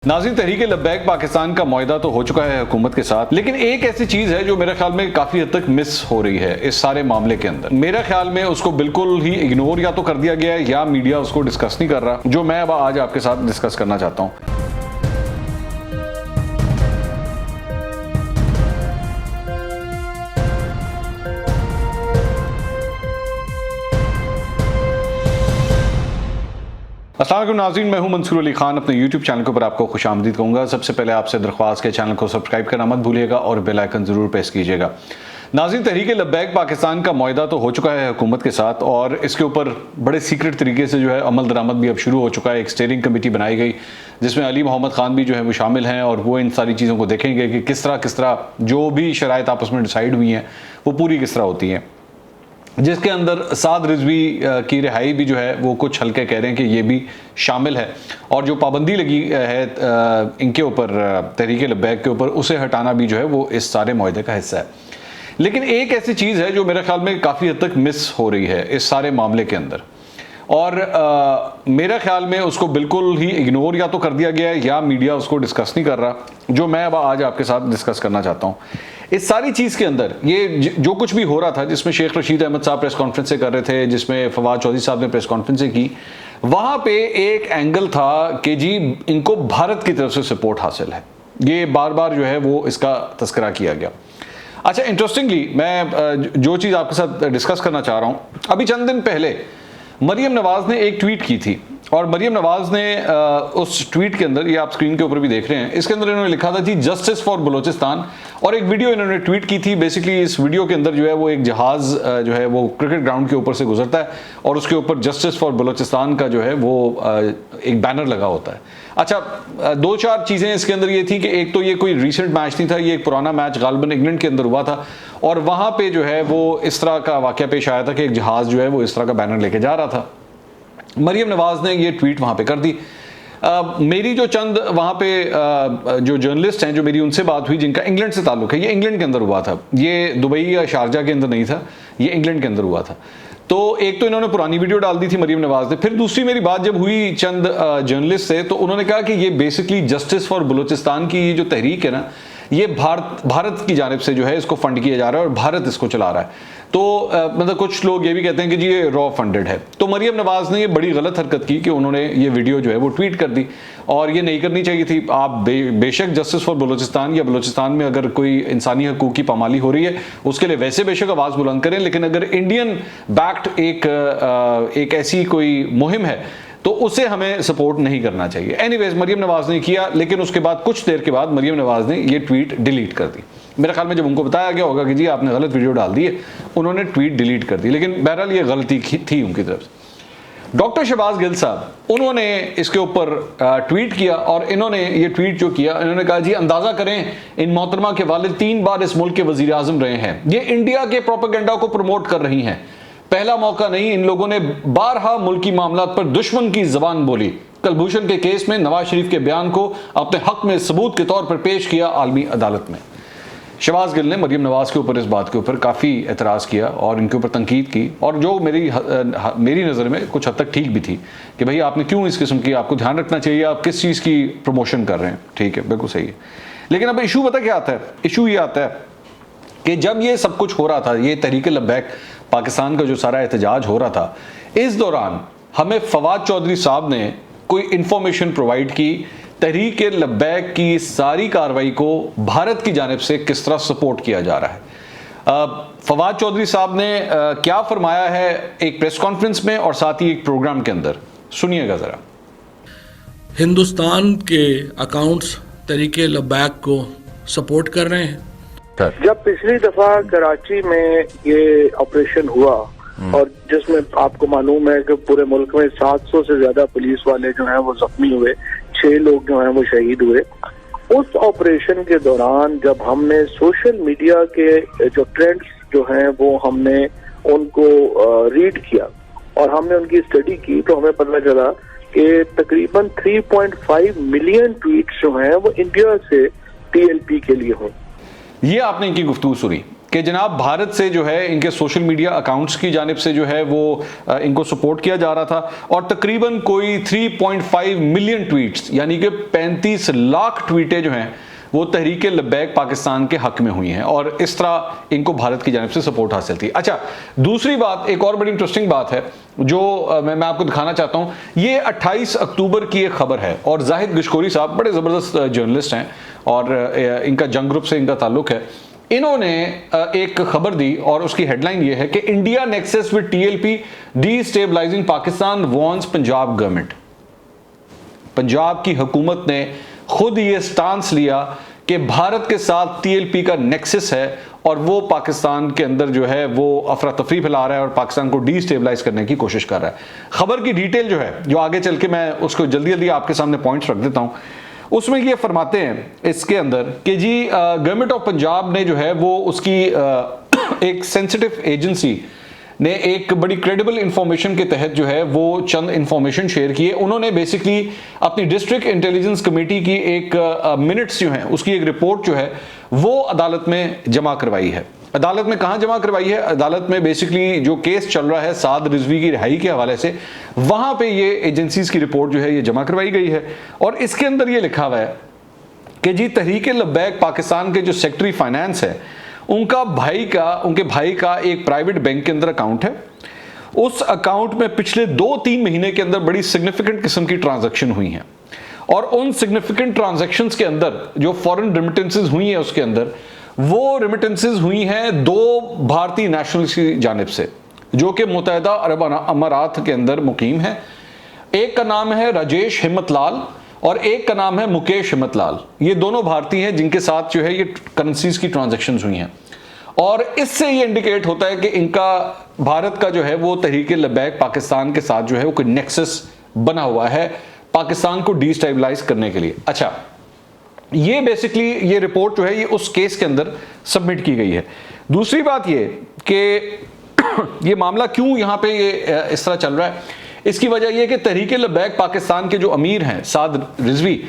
नाज़रीन, तहरीक लब्बैक पाकिस्तान का मुआहदा तो हो चुका है हुकूमत के साथ, लेकिन एक ऐसी चीज है जो मेरे ख्याल में काफी हद तक मिस हो रही है इस सारे मामले के अंदर। मेरे ख्याल में उसको बिल्कुल ही इग्नोर या तो कर दिया गया है या मीडिया उसको डिस्कस नहीं कर रहा, जो मैं अब आज आपके साथ डिस्कस करना चाहता हूँ। अस्सलाम वालेकुम नाज़रीन, मैं हूं मंसूर अली खान। अपने YouTube चैनल के ऊपर आपको खुशामदीद कहूँगा। सबसे पहले आपसे दरख्वास्त के चैनल को सब्सक्राइब करना मत भूलिएगा और बेल आइकन ज़रूर प्रेस कीजिएगा। नाज़रीन, तहरीक लब्बैक पाकिस्तान का मुआहदा तो हो चुका है हुकूमत के साथ और इसके ऊपर बड़े सीक्रेट तरीके से जो है अमल दरामद भी अब शुरू हो चुका है। एक स्टीयरिंग कमेटी बनाई गई जिसमें अली मोहम्मद खान भी जो है वो शामिल हैं और वो इन सारी चीज़ों को देखेंगे कि किस तरह जो भी शराइत आपस में डिसाइड हुई हैं वो पूरी किस तरह होती हैं, जिसके अंदर साद रिजवी की रिहाई भी जो है वो कुछ हल्के कह रहे हैं कि ये भी शामिल है और जो पाबंदी लगी है इनके ऊपर, तहरीक लब्बैक के ऊपर, उसे हटाना भी जो है वो इस सारे मुआहदे का हिस्सा है। लेकिन एक ऐसी चीज़ है जो मेरे ख्याल में काफ़ी हद तक मिस हो रही है इस सारे मामले के अंदर और मेरे ख्याल में उसको बिल्कुल ही इग्नोर या तो कर दिया गया है या मीडिया उसको डिस्कस नहीं कर रहा, जो मैं अब आज आपके साथ डिस्कस करना चाहता हूँ। इस सारी चीज़ के अंदर ये जो कुछ भी हो रहा था, जिसमें शेख रशीद अहमद साहब प्रेस कॉन्फ्रेंस कर रहे थे, जिसमें फवाद चौधरी साहब ने प्रेस कॉन्फ्रेंस की, वहाँ पे एक एंगल था कि जी इनको भारत की तरफ से सपोर्ट हासिल है। ये बार बार जो है वो इसका तस्करा किया गया। अच्छा, इंटरेस्टिंगली मैं जो चीज़ आपके साथ डिस्कस करना चाह रहा हूँ, अभी चंद दिन पहले मरियम नवाज़ ने एक ट्वीट की थी और मरियम नवाज़ ने उस ट्वीट के अंदर, ये आप स्क्रीन के ऊपर भी देख रहे हैं, इसके अंदर इन्होंने लिखा था जी जस्टिस फॉर बलोचिस्तान, और एक वीडियो इन्होंने ट्वीट की थी। बेसिकली इस वीडियो के अंदर जो है वो एक जहाज़ जो है वो क्रिकेट ग्राउंड के ऊपर से गुजरता है और उसके ऊपर जस्टिस फॉर बलोचिस्तान का जो है वो एक बैनर लगा होता है। अच्छा, दो चार चीज़ें इसके अंदर ये थी कि एक तो ये कोई रिसेंट मैच नहीं था, ये एक पुराना मैच गालिबन इंग्लैंड के अंदर हुआ था और वहाँ पे जो है वो इस तरह का वाक़या पेश आया था कि एक जहाज़ जो है वो इस तरह का बैनर लेके जा रहा था। मरियम नवाज़ ने ये ट्वीट वहाँ पे कर दी। मेरी जो चंद वहाँ पे जो जर्नलिस्ट हैं, जो मेरी उनसे बात हुई, जिनका इंग्लैंड से ताल्लुक़ है, ये इंग्लैंड के अंदर हुआ था, ये दुबई या शारजा के अंदर नहीं था, ये इंग्लैंड के अंदर हुआ था। तो एक तो इन्होंने पुरानी वीडियो डाल दी थी मरियम नवाज़ ने, फिर दूसरी मेरी बात जब हुई चंद जर्नलिस्ट से तो उन्होंने कहा कि ये बेसिकली जस्टिस फॉर बलूचिस्तान की ये जो तहरीक है ना, ये भारत की जानिब से जो है इसको फंड किया जा रहा है और भारत इसको चला रहा है। तो मतलब कुछ लोग ये भी कहते हैं कि जी ये रॉ फंडेड है। तो मरियम नवाज़ ने ये बड़ी गलत हरकत की कि उन्होंने ये वीडियो जो है वो ट्वीट कर दी और ये नहीं करनी चाहिए थी। आप बेशक जस्टिस फॉर बलूचिस्तान या बलूचिस्तान में अगर कोई इंसानी हकूक़ की पामाली हो रही है उसके लिए वैसे बेशक आवाज़ बुलंद करें, लेकिन अगर इंडियन बैक्ड एक ऐसी कोई मुहिम है तो उसे हमें सपोर्ट नहीं करना चाहिए। एनीवेज, मरियम नवाज़ ने किया, लेकिन उसके बाद कुछ देर के बाद मरियम नवाज़ ने ये ट्वीट डिलीट कर दी। मेरे ख्याल में जब उनको बताया गया होगा कि जी आपने गलत वीडियो डाल दी है, उन्होंने ट्वीट डिलीट कर दी, लेकिन बहरहाल ये गलती थी उनकी तरफ से। डॉक्टर शहबाज गिल साहब, उन्होंने इसके ऊपर ट्वीट किया और इन्होंने ये ट्वीट जो किया, इन्होंने कहा जी अंदाज़ा करें इन मोहतरमा के वालिद 3 बार इस मुल्क के वज़ीर आज़म रहे हैं, ये इंडिया के प्रोपेगेंडा को प्रमोट कर रही हैं। पहला मौका नहीं, इन लोगों ने बारहा मुल्की मामलात पर दुश्मन की जबान बोली। कलभूषण के केस में नवाज शरीफ के बयान को अपने हक में सबूत के तौर पर पेश किया आलमी अदालत में। शहबाज गिल ने मरियम नवाज़ के ऊपर इस बात के ऊपर काफ़ी एतराज़ किया और इनके ऊपर तनकीद की, और जो मेरी नज़र में कुछ हद तक ठीक भी थी कि भाई आपने क्यों इस किस्म की, आपको ध्यान रखना चाहिए आप किस चीज़ की प्रमोशन कर रहे हैं। ठीक है, बिल्कुल सही है। लेकिन अब इशू पता क्या आता है? इशू ये आता है कि जब ये सब कुछ हो रहा था, ये तहरीक लब्बैक पाकिस्तान का जो सारा एहतजाज हो रहा था, इस दौरान हमें फवाद चौधरी साहब ने कोई इंफॉर्मेशन प्रोवाइड की तहरीक लब्बैक की सारी कार्रवाई को भारत की जानिब से किस तरह सपोर्ट किया जा रहा है। फवाद चौधरी साहब ने क्या फरमाया है एक प्रेस कॉन्फ्रेंस में और साथ ही एक प्रोग्राम के अंदर, सुनिएगा ज़रा। हिंदुस्तान के अकाउंट्स तहरीक लब्बैक को सपोर्ट कर रहे हैं। जब पिछली दफा कराची में ये ऑपरेशन हुआ और जिसमें आपको मालूम है कि पूरे मुल्क में 700 से ज्यादा पुलिस वाले जो हैं वो जख्मी हुए, 6 लोग जो हैं वो शहीद हुए, उस ऑपरेशन के दौरान जब हमने सोशल मीडिया के जो ट्रेंड्स जो हैं वो हमने उनको रीड किया और हमने उनकी स्टडी की, तो हमें पता चला कि तकरीबन 3.5 मिलियन ट्वीट्स जो हैं वो इंडिया से TLP के लिए हों। ये आपने इनकी गुफ्तगू सुनी। कि जनाब भारत से जो है इनके सोशल मीडिया अकाउंट्स की जानिब से जो है वो इनको सपोर्ट किया जा रहा था और तकरीबन कोई 3.5 मिलियन ट्वीट्स यानी कि 35 लाख ट्वीटें जो हैं वो तहरीक लब्बैक पाकिस्तान के हक में हुई हैं और इस तरह इनको भारत की जानिब से सपोर्ट हासिल थी। अच्छा, दूसरी बात, एक और बड़ी इंटरेस्टिंग बात है जो मैं आपको दिखाना चाहता हूं। ये 28 अक्टूबर की एक खबर है और जाहिद गशकोरी साहब बड़े ज़बरदस्त जर्नलिस्ट हैं और इनका जंग ग्रुप से इनका ताल्लुक है। इन्होंने एक खबर दी और उसकी हेडलाइन ये है कि India nexus with TLP destabilising Pakistan warns Punjab government. Punjab की हुकूमत ने खुद ये स्टांस लिया कि भारत के साथ टीएलपी का नेक्सस है और वो पाकिस्तान के अंदर जो है वो अफरा तफरी फैला रहा है और पाकिस्तान को डीस्टेबलाइज करने की कोशिश कर रहा है। खबर की डिटेल जो है, जो आगे चल के मैं उसको जल्दी जल्दी आपके सामने पॉइंट्स रख देता हूं, उसमें ये फरमाते हैं इसके अंदर कि जी गवर्नमेंट ऑफ पंजाब ने जो है वो उसकी एक सेंसिटिव एजेंसी ने एक बड़ी क्रेडिबल इंफॉर्मेशन के तहत जो है वो चंद इंफॉर्मेशन शेयर की है। उन्होंने बेसिकली अपनी डिस्ट्रिक्ट इंटेलिजेंस कमेटी की एक मिनट्स जो है उसकी एक रिपोर्ट जो है वो अदालत में जमा करवाई है। अदालत में कहां जमा करवाई है? अदालत में बेसिकली जो केस चल रहा है साद रिजवी की रिहाई के हवाले से, वहां पे ये एजेंसीज की रिपोर्ट जो है ये जमा करवाई गई है और इसके अंदर ये लिखा हुआ है कि जी तहरीक लब्बैक पाकिस्तान के जो सेक्रेटरी फाइनेंस है उनके भाई का एक प्राइवेट बैंक के अंदर अकाउंट है। उस अकाउंट में पिछले 2-3 महीने के अंदर बड़ी सिग्निफिकेंट किस्म की ट्रांजैक्शन हुई हैं और उन सिग्निफिकेंट ट्रांजैक्शंस के अंदर जो फॉरेन रेमिटेंसेस हुई हैं उसके अंदर वो रेमिटेंसेस हुई हैं 2 भारतीय नेशनल्स की जानिब से जो कि मुत्तहिदा अरब अमारात के अंदर मुकीम है। एक का नाम है राजेश हिम्मतलाल और एक का नाम है मुकेश हिम्मतलाल। ये दोनों भारतीय हैं जिनके साथ जो है ये करेंसीज की ट्रांजैक्शंस हुई हैं और इससे ये इंडिकेट होता है कि इनका भारत का जो है वो तहरीक लब्बैक पाकिस्तान के साथ जो है वो कोई नेक्सस बना हुआ है पाकिस्तान को डिस्टेबलाइज करने के लिए। अच्छा, ये बेसिकली ये रिपोर्ट जो है ये उस केस के अंदर सबमिट की गई है। दूसरी बात ये कि ये मामला क्यों यहाँ पे ये इस तरह चल रहा है, इसकी वजह यह कि तहरीक लब्बैक पाकिस्तान के जो अमीर हैं साद रिजवी,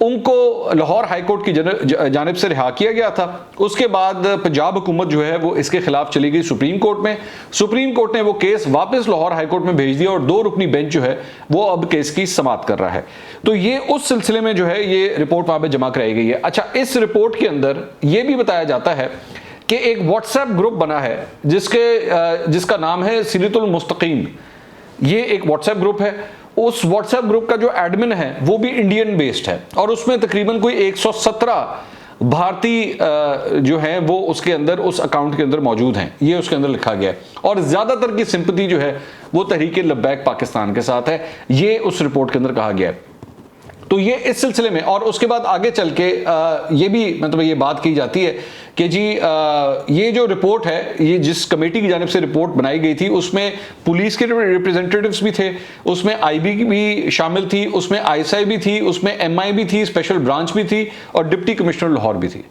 उनको लाहौर हाईकोर्ट की जानिब से रिहा किया गया था। उसके बाद पंजाब हुकूमत जो है वो इसके खिलाफ चली गई सुप्रीम कोर्ट में। सुप्रीम कोर्ट ने वो केस वापस लाहौर हाईकोर्ट में भेज दिया और 2 रुकनी बेंच जो है वो अब केस की समाअत कर रहा है। तो ये उस सिलसिले में जो है ये रिपोर्ट वहां पर जमा कराई गई है। अच्छा, इस रिपोर्ट के अंदर ये भी बताया जाता है कि एक व्हाट्सएप ग्रुप बना है जिसका नाम है सीरतुल मुस्तकीम। ये एक व्हाट्सएप ग्रुप है। उस व्हाट्सएप ग्रुप का जो एडमिन है वो भी इंडियन बेस्ड है और उसमें तकरीबन कोई 117 भारतीय जो हैं वो उसके अंदर उस अकाउंट के अंदर मौजूद हैं, ये उसके अंदर लिखा गया है और ज्यादातर की सिंपैथी जो है वो तहरीक लब्बैक पाकिस्तान के साथ है, ये उस रिपोर्ट के अंदर कहा गया है। तो ये इस सिलसिले में और उसके बाद आगे चल के ये भी मतलब ये बात की जाती है कि जी ये जो रिपोर्ट है, ये जिस कमेटी की जानिब से रिपोर्ट बनाई गई थी उसमें पुलिस के रिप्रेजेंटेटिव्स भी थे, उसमें आईबी भी शामिल थी, उसमें आईएसआई भी थी, उसमें एमआई भी थी, स्पेशल ब्रांच भी थी और डिप्टी कमिश्नर लाहौर भी थी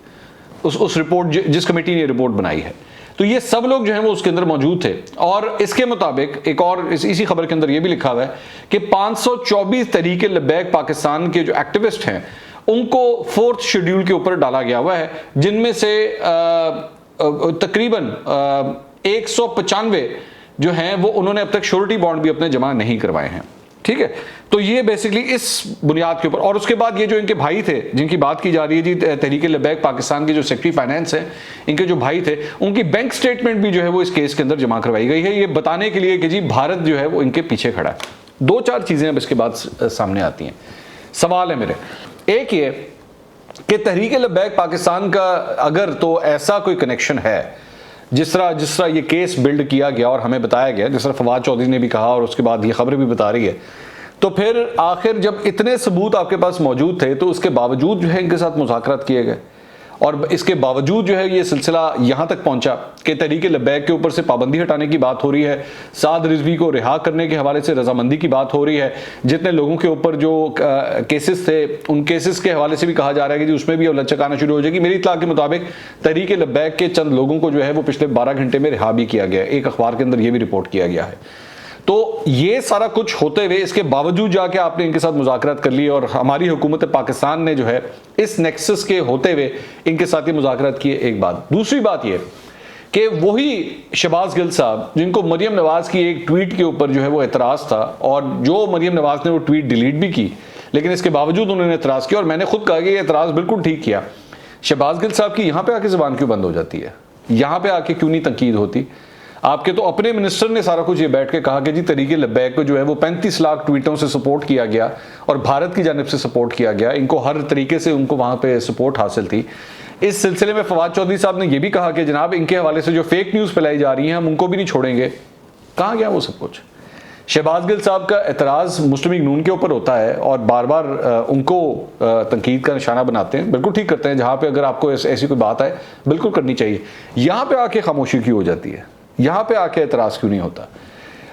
उस रिपोर्ट जिस कमेटी ने रिपोर्ट बनाई है। तो ये सब लोग जो हैं वो उसके अंदर मौजूद थे और इसके मुताबिक एक और इसी खबर के अंदर ये भी लिखा हुआ है कि 524 तहरीक लब्बैक पाकिस्तान के जो एक्टिविस्ट हैं उनको 4th शेड्यूल के ऊपर डाला गया हुआ है, जिनमें से तकरीबन 195 जो हैं वो उन्होंने अब तक श्योरिटी बॉन्ड भी अपने जमा नहीं करवाए हैं। ठीक है, तो ये बेसिकली इस बुनियाद के ऊपर। और उसके बाद ये जो इनके भाई थे जिनकी बात की जा रही है जी, तहरीक लब्बैक पाकिस्तान के जो सेक्रेटरी फाइनेंस है, इनके जो भाई थे उनकी बैंक स्टेटमेंट भी जो है वो इस केस के अंदर जमा करवाई गई है, ये बताने के लिए कि जी भारत जो है वो इनके पीछे खड़ा है। 2-4 चीजें अब इसके बाद सामने आती हैं। सवाल है मेरे, एक ये कि तहरीक लब्बैक पाकिस्तान का अगर तो ऐसा कोई कनेक्शन है जिस तरह ये केस बिल्ड किया गया और हमें बताया गया, जिस तरह फवाद चौधरी ने भी कहा और उसके बाद ये खबरें भी बता रही है, तो फिर आखिर जब इतने सबूत आपके पास मौजूद थे तो उसके बावजूद जो है इनके साथ मुज़ाकरात किए गए और इसके बावजूद जो है ये सिलसिला यहाँ तक पहुँचा कि तहरीक लब्बैक के ऊपर से पाबंदी हटाने की बात हो रही है, साद रिजवी को रिहा करने के हवाले से रजामंदी की बात हो रही है, जितने लोगों के ऊपर जो केसेस थे उन केसेस के हवाले से भी कहा जा रहा है कि जी उसमें भी अब लचक आना शुरू हो जाएगी। मेरी इत्तला के मुताबिक तहरीक लब्बैक के चंद लोगों को जो है वो पिछले 12 घंटे में रिहा भी किया गया, एक अखबार के अंदर ये भी रिपोर्ट किया गया है। तो ये सारा कुछ होते हुए इसके बावजूद जाके आपने इनके साथ मुज़ाकरात कर ली और हमारी हुकूमत पाकिस्तान ने जो है इस नेक्सस के होते हुए इनके साथ ये मुज़ाकरात किए। एक बात। दूसरी बात ये कि वही शहबाज गिल साहब जिनको मरियम नवाज की एक ट्वीट के ऊपर जो है वो एतराज़ था, और जो मरियम नवाज ने वो ट्वीट डिलीट भी की, लेकिन इसके बावजूद उन्होंने एतराज़ किया, और मैंने खुद कहा कि ये एतराज़ बिल्कुल ठीक किया। शहबाज गिल साहब की यहाँ पे आके ज़बान क्यों बंद हो जाती है, यहाँ पे आके क्यों नहीं तनकीद होती? आपके तो अपने मिनिस्टर ने सारा कुछ ये बैठ के कहा कि जी तहरीक लब्बैक को जो है वो 35 लाख ट्वीटों से सपोर्ट किया गया और भारत की जानिब से सपोर्ट किया गया, इनको हर तरीके से उनको वहाँ पे सपोर्ट हासिल थी। इस सिलसिले में फवाद चौधरी साहब ने यह भी कहा कि जनाब इनके हवाले से जो फेक न्यूज़ फैलाई जा रही हैं हम उनको भी नहीं छोड़ेंगे। कहाँ गया वो सब कुछ? शहबाज गिल साहब का एतराज़ मुस्लिम लीग नून के ऊपर होता है और बार बार उनको तनकीद का निशाना बनाते हैं, बिल्कुल ठीक करते हैं। जहाँ पे अगर आपको ऐसी कोई बात आए बिल्कुल करनी चाहिए। यहाँ पे आके खामोशी क्यों हो जाती है, यहाँ पे आके एतराज़ क्यों नहीं होता?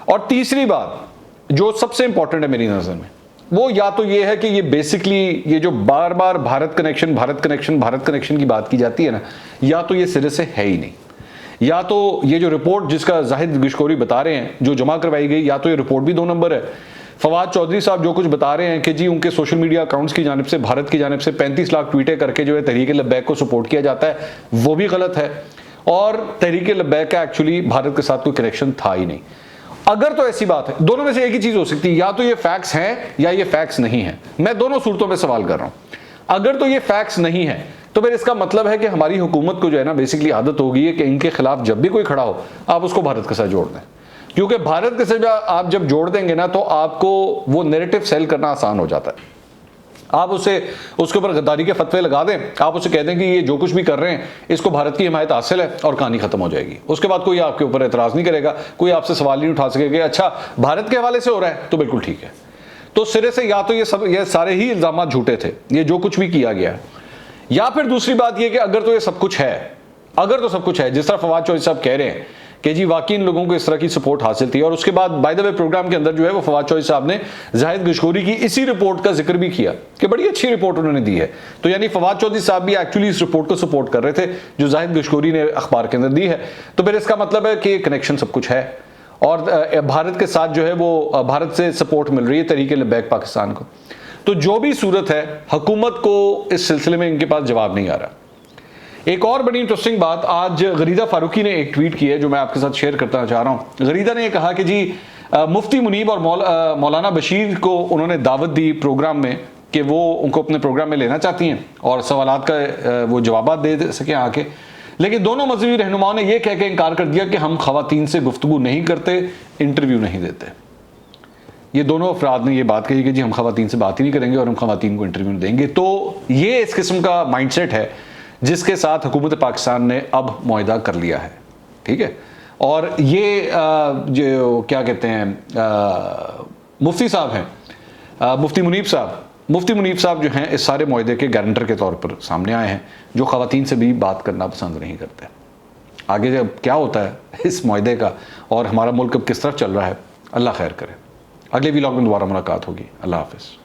और तीसरी बात जो सबसे इंपॉर्टेंट है मेरी नज़र में, वो या तो ये है कि ये बेसिकली ये जो बार बार Bharat connection Bharat connection Bharat connection की बात की जाती है ना, या तो ये सिरे से है ही नहीं, या तो ये जो रिपोर्ट जिसका जाहिद गिशकोरी बता रहे हैं जो जमा करवाई गई, या तो ये रिपोर्ट भी 2 नंबर है। फवाद चौधरी साहब जो कुछ बता रहे हैं कि जी उनके सोशल मीडिया अकाउंट्स की जानिब से भारत की जानिब से 35 लाख ट्वीटें करके जो है तहरीक लब्बैक को सपोर्ट किया जाता है, वो भी गलत है। और तहरीक लब्बैक का एक्चुअली भारत के साथ कोई कनेक्शन था ही नहीं। अगर तो ऐसी बात है, दोनों में से एक ही चीज हो सकती है, या तो ये फैक्ट्स हैं या ये फैक्ट्स नहीं है। मैं दोनों सूरतों में सवाल कर रहा हूं। अगर तो ये फैक्ट्स नहीं है तो फिर इसका मतलब है कि हमारी हुकूमत को जो है ना बेसिकली आदत हो गई है कि इनके खिलाफ जब भी कोई खड़ा हो आप उसको भारत के साथ जोड़ दें, क्योंकि भारत के साथ आप जब जोड़ देंगे ना तो आपको वो नैरेटिव सेल करना आसान हो जाता है। आप उसके ऊपर गद्दारी के फतवे लगा दें, आप उसे कह दें कि ये जो कुछ भी कर रहे हैं इसको भारत की हिमायत हासिल है, और कहानी खत्म हो जाएगी। उसके बाद कोई आपके ऊपर एतराज़ नहीं करेगा, कोई आपसे सवाल नहीं उठा सकेगा। अच्छा भारत के हवाले से हो रहा है तो बिल्कुल ठीक है। तो सिरे से या तो ये सारे ही इल्ज़ाम झूठे थे, ये जो कुछ भी किया गया, या फिर दूसरी बात यह कि अगर तो ये सब कुछ है, अगर तो सब कुछ है जिस तरह फवाद चौधरी साहब कह रहे हैं कि जी वाकई इन लोगों को इस तरह की सपोर्ट हासिल थी। और उसके बाद बाय द वे प्रोग्राम के अंदर जो है वो फवाद चौधरी साहब ने जाहिद गिशकोरी की इसी रिपोर्ट का जिक्र भी किया कि बड़ी अच्छी रिपोर्ट उन्होंने दी है। तो यानी फवाद चौधरी साहब भी एक्चुअली इस रिपोर्ट को सपोर्ट कर रहे थे जो जाहिद गिशकोरी ने अखबार के अंदर दी है। तो फिर इसका मतलब है कि कनेक्शन सब कुछ है और भारत के साथ जो है वो भारत से सपोर्ट मिल रही है तहरीक लब्बैक पाकिस्तान को। तो जो भी सूरत है, हुकूमत को इस सिलसिले में इनके पास जवाब नहीं आ रहा। एक और बड़ी इंटरेस्टिंग बात, आज गरीदा फारूकी ने एक ट्वीट की है जो मैं आपके साथ शेयर करना चाह रहा हूं। गरीदा ने कहा कि जी मुफ्ती मुनीब और मौलाना बशीर को उन्होंने दावत दी प्रोग्राम में कि वो उनको अपने प्रोग्राम में लेना चाहती हैं और सवालात का वो जवाब दे सकें आके, लेकिन दोनों मजहबी रहनुमाओं ने यह कह के इनकार कर दिया कि हम खवातीन से गुफ्तगू नहीं करते, इंटरव्यू नहीं देते। ये दोनों अफराद ने ये बात कही कि जी हम खवातीन से बात ही नहीं करेंगे और हम खवातीन को इंटरव्यू नहीं देंगे। तो ये इस किस्म का माइंडसेट है जिसके साथ हुकूमत पाकिस्तान ने अब मुआहदा कर लिया है, ठीक है। और ये जो क्या कहते हैं मुफ्ती साहब हैं, मुफ्ती मुनीब साहब जो हैं इस सारे मुआहदे के गारंटर के तौर पर सामने आए हैं, जो खवातीन से भी बात करना पसंद नहीं करते। आगे जब क्या होता है इस मुआहदे का और हमारा मुल्क अब किस तरफ चल रहा है, अल्लाह खैर करे। अगले व्लॉग में दोबारा मुलाकात होगी। अल्लाह हाफिज़।